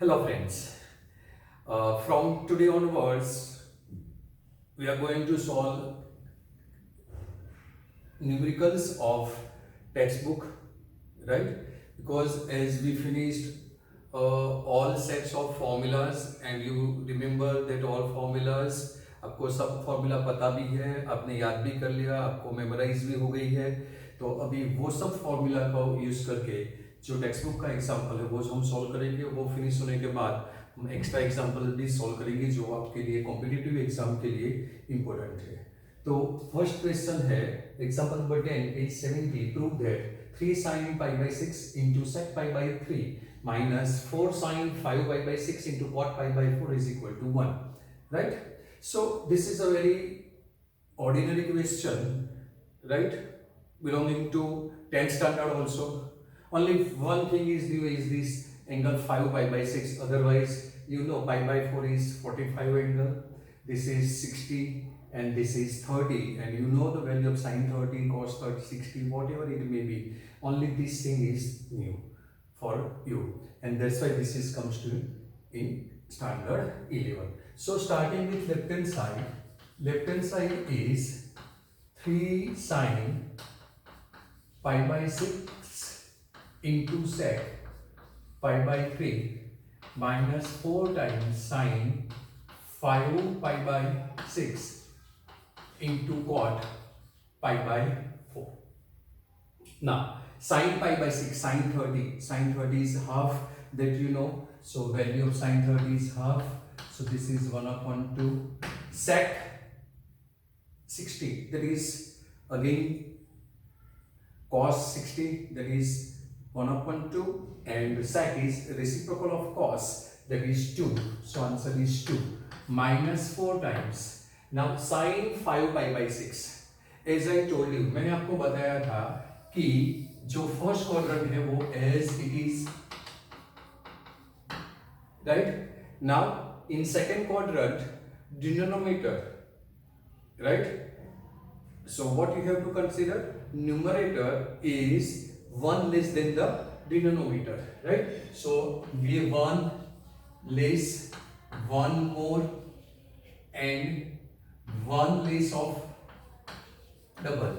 Hello friends, from today onwards we are going to solve numericals of textbook, right? Because as we finished all sets of formulas and you remember that all formulas, आपको सब formula पता भी है, आपने याद भी कर लिया, आपको मेमोराइज भी हो गई है। तो अभी वो सब फॉर्मूला को यूज करके जो टेक्स्ट बुक का एग्जाम्पल है वो हम सॉल्व करेंगे। वो फिनिश होने के बाद हम एक्स्ट्रा एग्जाम्पल भी सॉल्व करेंगे जो आपके लिए कॉम्पिटिटिव एग्जाम के लिए इम्पोर्टेंट है। तो फर्स्ट क्वेश्चन है example number 10 page 70, prove that 3 sin pi by 6 into sec pi by 3 minus 4 sin 5 pi by 6 into cot pi by 4 is equal to 1, right? So this is a very ordinary question, right? Belonging to 10th standard also. Only one thing is new is this angle 5 pi by 6. Otherwise, you know pi by 4 is 45 angle. This is 60 and this is 30. And you know the value of sin 30, cos 30, 60, whatever it may be. Only this thing is new for you. And that's why this is comes to in standard 11. So starting with left hand side is 3 sin pi by 6 into sec pi by 3 minus 4 times sin 5 pi by 6 into cot pi by 4. Now sin pi by 6, sin 30 is half, that you know. So value of sin 30 is half. So this is 1 upon 2. Sec 60, that is again cos 60, that is 1 upon 2, and sec is reciprocal of cos, that is 2. So answer is 2 minus 4 times. Now sin 5 pi by 6, as I told you, मैंने आपको बताया था कि जो first quadrant है वो as it is, right? Now in second quadrant, denominator, right? So what you have to consider, numerator is 1 less than the denominator, right? So we 1 less, 1 more, and 1 less of double.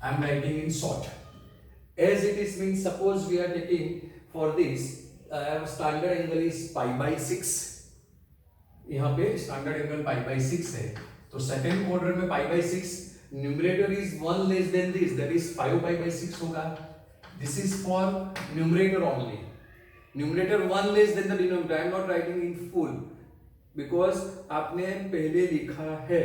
I am writing in short. As it is means, suppose we are taking for this standard angle is pi by 6. यहाँ पे standard angle pi by 6 है, तो second quadrant में pi by 6, numerator is 1 less than this, that is 5 pi by 6 होगा. This is for numerator only. Numerator 1 less than the denominator. I am not writing in full because आपने पहले लिखा है,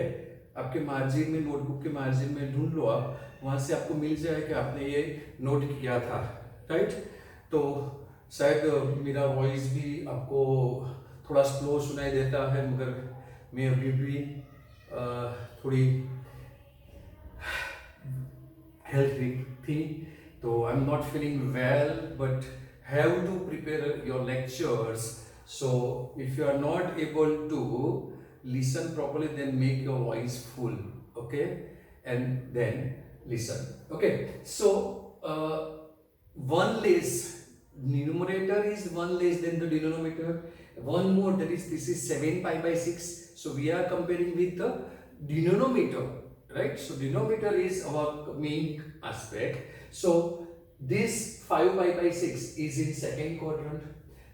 आपके margin में, notebook के margin में ढूंढ लो, आप वहां से आपको मिल जाए कि आपने ये नोट किया था, राइट? तो शायद मेरा वॉइस भी आपको थोड़ा स्लो सुनाई देता है, मगर मैं अभी भी थोड़ी हेल्थ वीक थी, तो I am not feeling well, but have to prepare your lectures. So if you are not able to listen properly, then make your voice full, okay, and then listen, okay. So 1 less, numerator is 1 less than the denominator. One more, that is this is 7 pi by 6. So we are comparing with the denominator, right? So denominator is our main aspect. So this 5 pi by 6 is in second quadrant.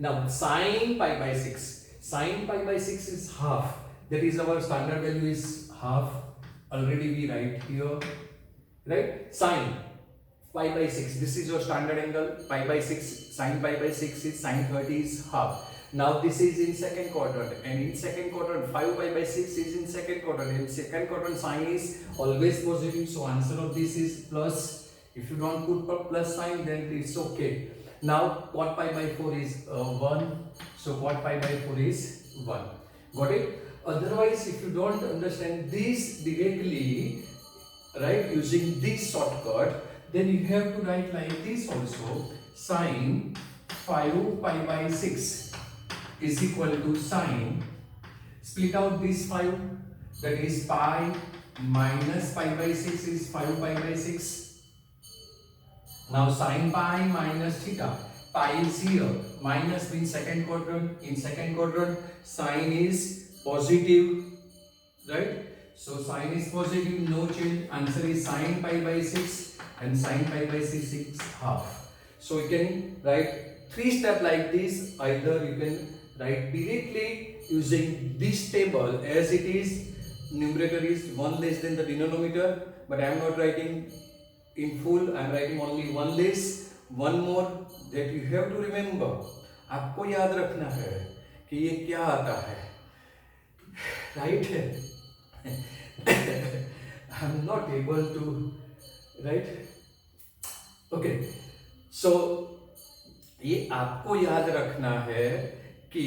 Now sin pi by 6, sin pi by 6 is half. That is our standard value is half. Already we write here, right? Sin pi by 6. This is your standard angle pi by 6. Sin pi by 6 is sin 30 is half. Now this is in second quadrant, and in second quadrant 5 pi by 6 is in second quadrant. In second quadrant sin is always positive, so answer of this is plus. If you don't put plus sign, then it's okay. Now cot pi by 4 is 1, so cot pi by 4 is 1. Got it? Otherwise, if you don't understand this directly, right, using this shortcut, then you have to write like this also. Sin 5 pi by 6 is equal to sin, split out this 5, that is pi minus pi by 6 is 5 pi by 6. Now sin pi minus theta. pi is here, minus means second quadrant. In second quadrant, sign is positive, right? So sign is positive, no change. Answer is sin pi by 6, and sin pi by 6 is half. So you can write 3 steps like this. Either you can write directly using this table as it is. Numerator is 1 less than the denominator, but I am not writing in full. I am writing only 1 less. One more that you have to remember. आपको याद रखना है कि ये क्या आता है, right? I'm not able to, right? Okay. So ये आपको याद रखना है कि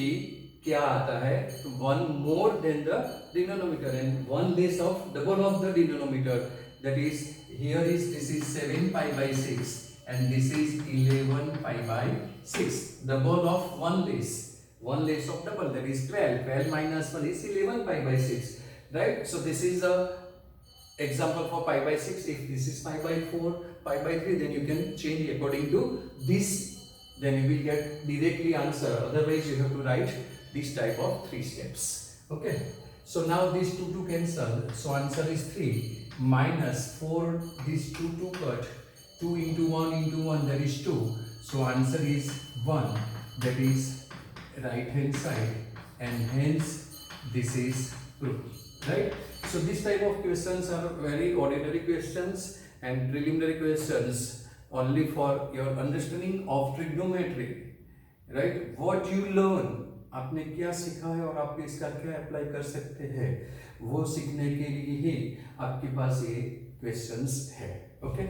क्या आता है, 1 more than the denominator and 1 less of double of the denominator. That is, here is, this is 7 pi by 6 and this is 11 pi by 6. Double of 1 less. 1 less of double, that is 12. 12 minus 1 is 11 pi by 6. Right? So this is a example for pi by 6. If this is pi by 4, pi by 3, then you can change according to this. Then you will get directly answer. Otherwise, you have to write this type of 3 steps. Okay. So now these 2 cancel. So answer is 3 minus 4. This 2 cut. 2 into 1 into 1, that is 2. So answer is 1. That is right hand side, and hence this is true. Right? So this type of questions are very ordinary questions and preliminary questions only for your understanding of trigonometry. Right? What you learn, आपने क्या सीखा है और आप इसका क्या apply कर सकते हैं, वो सीखने के लिए ही आपके पास ये questions है. Okay?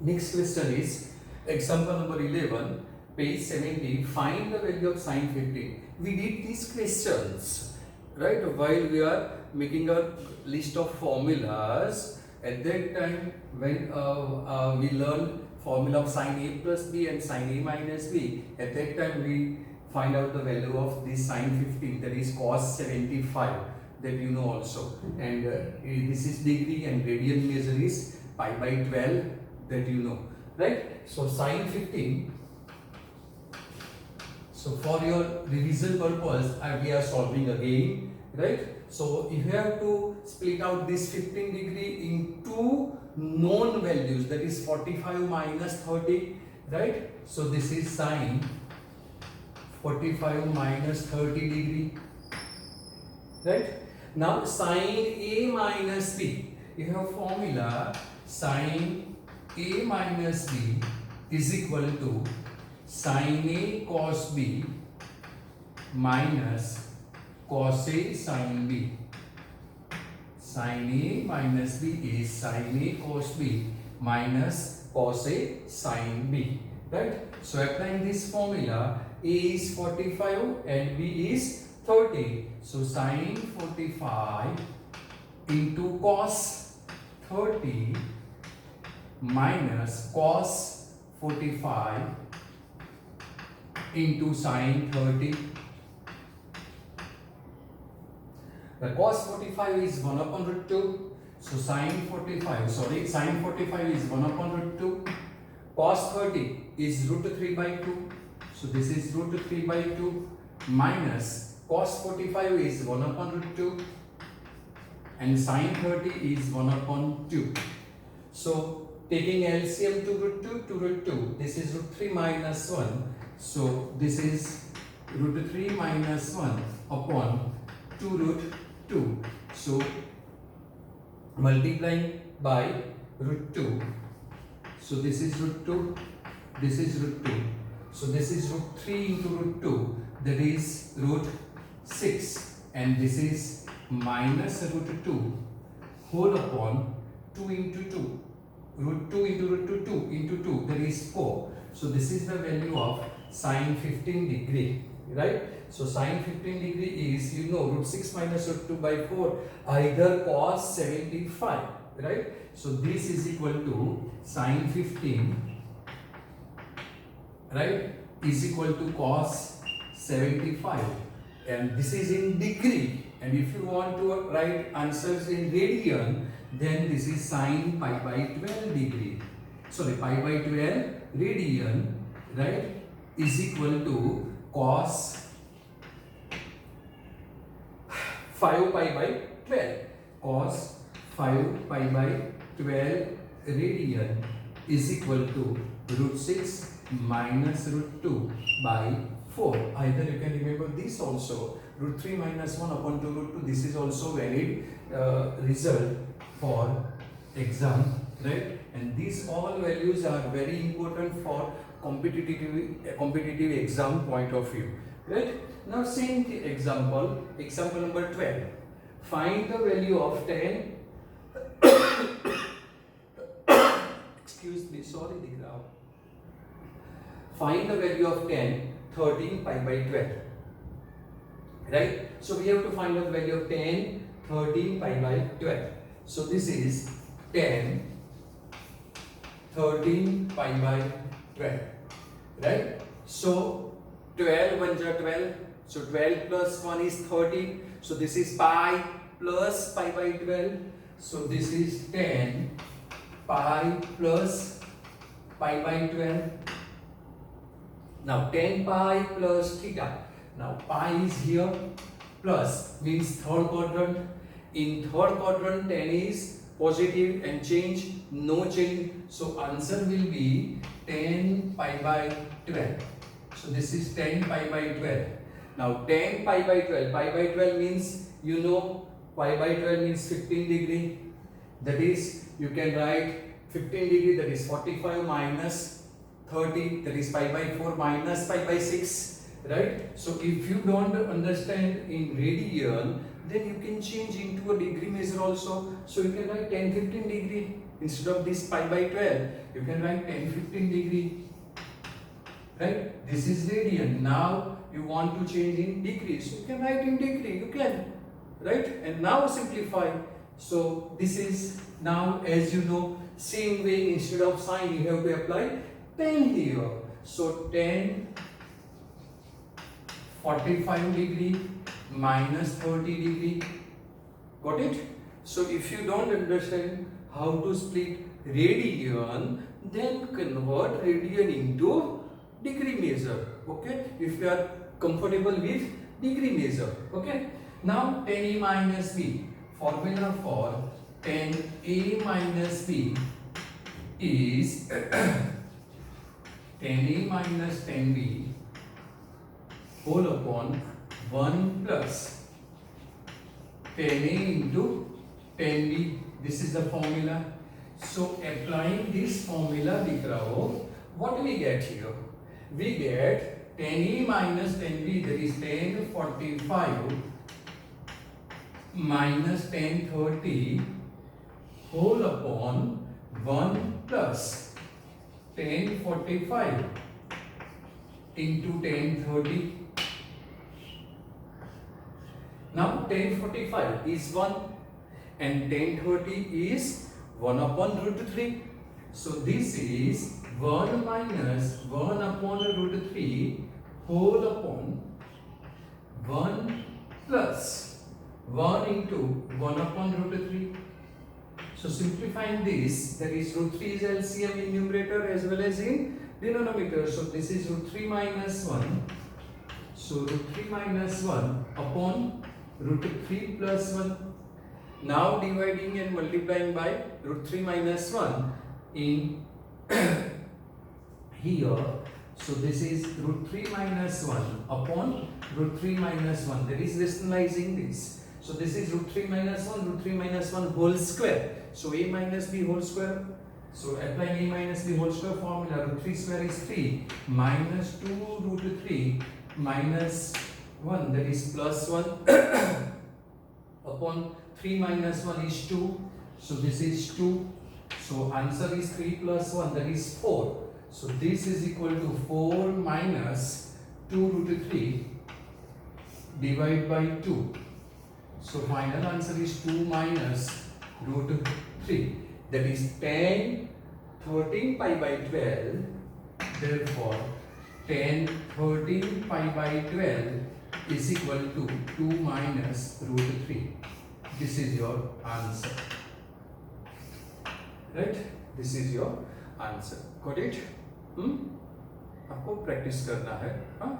Next question is example number 11, page 70. Find the value of sin 15. We did these questions, right, while we are making a list of formulas. At that time, when we learn formula of sin a plus b and sin a minus b, at that time we find out the value of this sin 15, that is cos 75, that you know also. And this is degree, and radian measure is pi by 12, that you know, right? So sin 15. So for your revision purpose, we are solving again, right? So you have to split out this 15 degree into known values, that is 45 minus 30, right? So this is sin 45 minus 30 degree, right? Now sin a minus b, you have formula sin a minus b is equal to sin a cos b minus cos a sin b. Sin a minus b is sin a cos b minus cos a sin b. Right? So applying this formula, a is 45 and b is 30. So sin 45 into cos 30 minus cos 45 into sin 30. The cos 45 is 1 upon root 2. So sin 45 is 1 upon root 2. Cos 30 is root 3 by 2. So this is root 3 by 2 minus cos 45 is 1 upon root 2. And sin 30 is 1 upon 2. So taking LCM to root 2, this is root 3 minus 1. So this is root 3 minus 1 upon 2 root 2. So multiplying by root 2. So this is root 2, this is root 2. So this is root 3 into root 2, that is root 6. And this is minus root 2 whole upon 2 into 2. Root 2 into root 2 into 2, that is 4. So this is the value of sin 15 degree, right? So sin 15 degree is, you know, root 6 minus root 2 by 4, either cos 75, right? So this is equal to sin 15, right, is equal to cos 75. And this is in degree. And if you want to write answers in radian, then this is sin pi by 12 degree. Sorry, pi by 12 radian, right, is equal to cos 5 pi by 12. Cos 5 pi by 12 radian is equal to root 6 minus root 2 by 4. Either you can remember this also, root 3 minus 1 upon 2 root 2. This is also valid result for exam, right? And these all values are very important for competitive exam point of view, right? Now same example number 12. Find the value of 10 excuse me, sorry Dikra. Find the value of 10 13 pi by 12, right? So we have to find out the value of 10 13 pi by 12. So this is 10 13 pi by 12, right? So 12 1 ja 12, so 12 plus 1 is 13, so this is pi plus pi by 12, so this is 10 pi plus pi by 12. Now 10 pi plus theta. Now pi is here, plus means third quadrant. In third quadrant 10 is positive and change, no change. So answer will be 10 pi by 12. So this is 10 pi by 12. Now 10 pi by 12. Pi by 12 means, you know, pi by 12 means 15 degree. That is, you can write 15 degree, that is 45 minus 30, that is pi by 4 minus pi by 6, right? So if you don't understand in radian, then you can change into a degree measure also. So you can write 10-15 degree instead of this pi by 12. You can write 10-15 degree, right? This is radian. Now you want to change in degree, so you can write in degree. You can, right? And now simplify. So this is now, as you know, same way, instead of sign you have to apply pen here. So 10 45 degree minus 30 degree. Got it? So if you don't understand how to split radian, then convert radian into degree measure. Okay? If you are comfortable with degree measure. Okay? Now 10a minus b. Formula for 10a minus b is 10a minus 10b whole upon 1 plus 10a into 10b. This is the formula. So applying this formula, what we get here? We get 10a minus 10b, that is 1045 minus 1030 whole upon 1 plus 1045 into 1030. Now 1045 is 1 and 1030 is 1 upon root 3. So this is 1 minus 1 upon root 3 whole upon 1 plus 1 into 1 upon root 3. So simplifying this, that is root 3 is LCM in numerator as well as in denominator. So this is root 3 minus 1. So root 3 minus 1 upon root 3 plus 1. Now dividing and multiplying by root 3 minus 1 in here. So this is root 3 minus 1 upon root 3 minus 1. That is rationalizing this. So this is root 3 minus 1, root 3 minus 1 whole square. So a minus b whole square. So applying a minus b whole square formula, root 3 square is 3 minus 2 root 3 minus 1, that is plus 1 upon 3 minus 1 is 2. So this is 2. So answer is 3 plus 1, that is 4. So this is equal to 4 minus 2 root 3 divided by 2. So final answer is 2 minus root 3. That is 10 13 pi by 12. Therefore 10 13 pi by 12 is equal to 2 minus root 3. This is your answer. Right? This is your answer. Got it? आपको practice करना है। हाँ,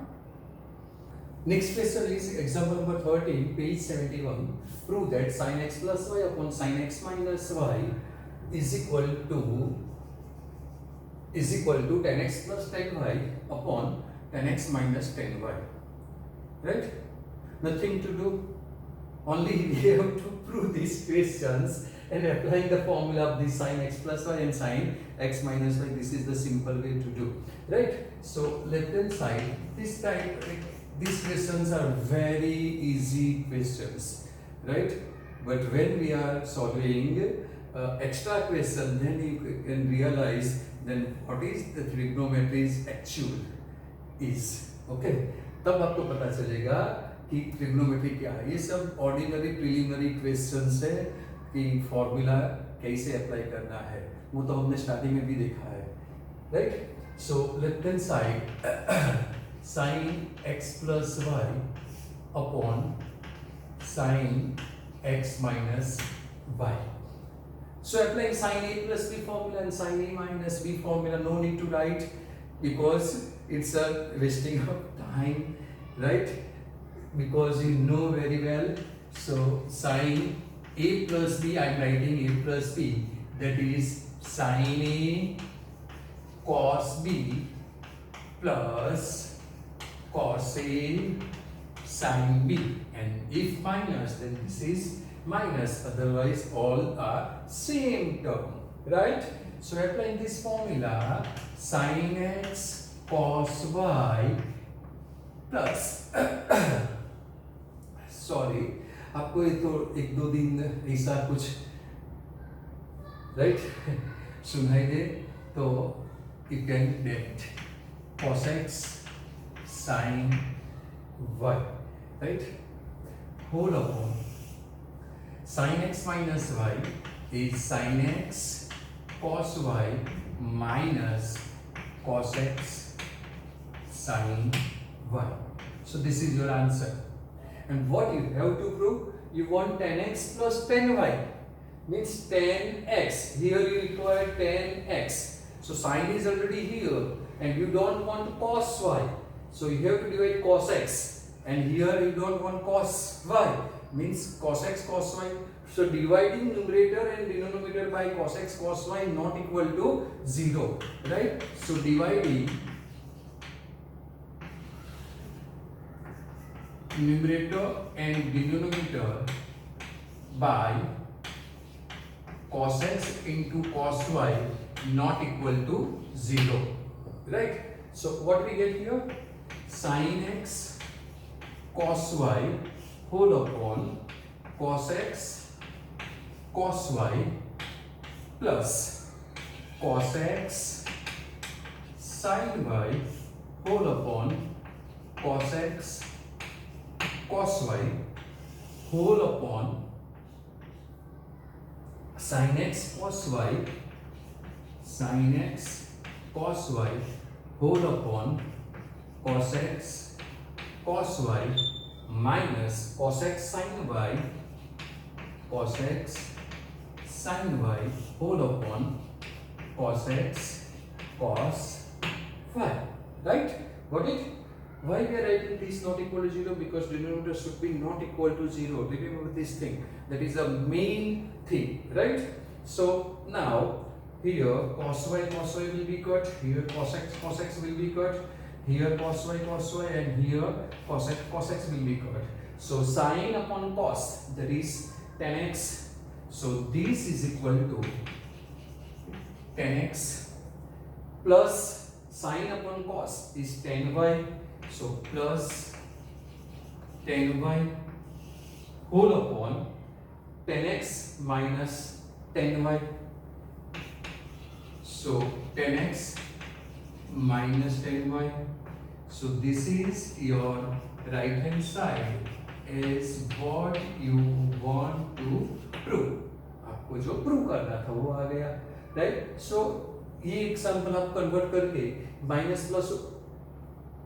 next question is example number 13 page 71 prove that sin x plus y upon sin x minus y is equal to tan x plus tan y upon tan x minus tan y, right? Nothing to do, only we have to prove these questions and applying the formula of the sin x plus y and sin x minus y. This is the simple way to do, right? So left hand side, this type, these questions are very easy questions, right? But when we are solving extra question, then you can realize then what is the trigonometry's actual is, okay? तब आपको पता चलेगा कि trigonometry क्या है। ये सब ordinary preliminary questions है कि फॉर्मूला कैसे अप्लाई करना है, वो तो हमने स्टार्टिंग में भी देखा है, right? So left hand side sin x plus y upon sin x minus y. So applying sin a plus b formula and sin a minus b formula, no need to write because it's a wasting of time, right? Because you know very well. So sin a plus b, I am writing a plus b, that is sin a cos b plus cos a sin b, and if minus then this is minus, otherwise all are same term, right? So applying this formula, sin x cos y plus sorry, आपको ये तो एक दो दिन ऐसा कुछ right सुनाई दे तो you can get cos x sin y, right? Whole upon sin x minus y is sin x cos y minus cos x sin y. So this is your answer. And what you have to prove? You want tan x plus tan y, means tan x. Here you require tan x. So sin is already here, and you don't want cos y. So you have to divide cos x, and here you don't want cos y, means cos x cos y. So dividing numerator and denominator by cos x cos y not equal to 0, right? So dividing numerator and denominator by cos x into cos y not equal to 0, right? So what we get here? Sin x cos y whole upon cos x cos y plus cos x sin y whole upon cos x cos y whole upon sin x cos y sin x cos y whole upon cos x cos y minus cos x sin y cos x sin y whole upon cos x cos y, right? Got it? Why we are writing this not equal to 0? Because denominator should be not equal to 0. Remember this thing. That is the main thing, right? So now here cos y will be cut, here cos x will be cut, here cos y, and here cos x will be cut. So sin upon cos, that is tan x. So this is equal to tan x plus sin upon cos is tan y. So plus tan y whole upon tan x minus tan y. So tan x minus tan y. So this is your right hand side is what you want to prove. आपको जो prove करना था वो आ गया, right? सो ये example आप convert करके minus plus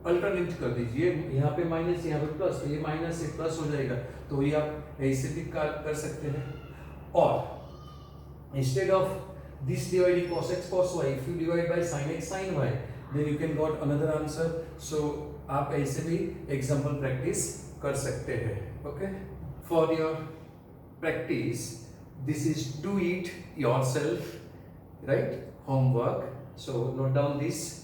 alternate कर दीजिए, यहाँ पे माइनस यहाँ पे प्लस, तो ये माइनस से प्लस हो जाएगा, तो ये आप ऐसे भी कर सकते हैं. और instead of this dividing cos x cos y, if you divide by sin x sin y, then you can got another answer. So आप ऐसे भी एग्जाम्पल प्रैक्टिस कर सकते हैं. Okay, for your practice, this is do it yourself, right? Homework. So note down this.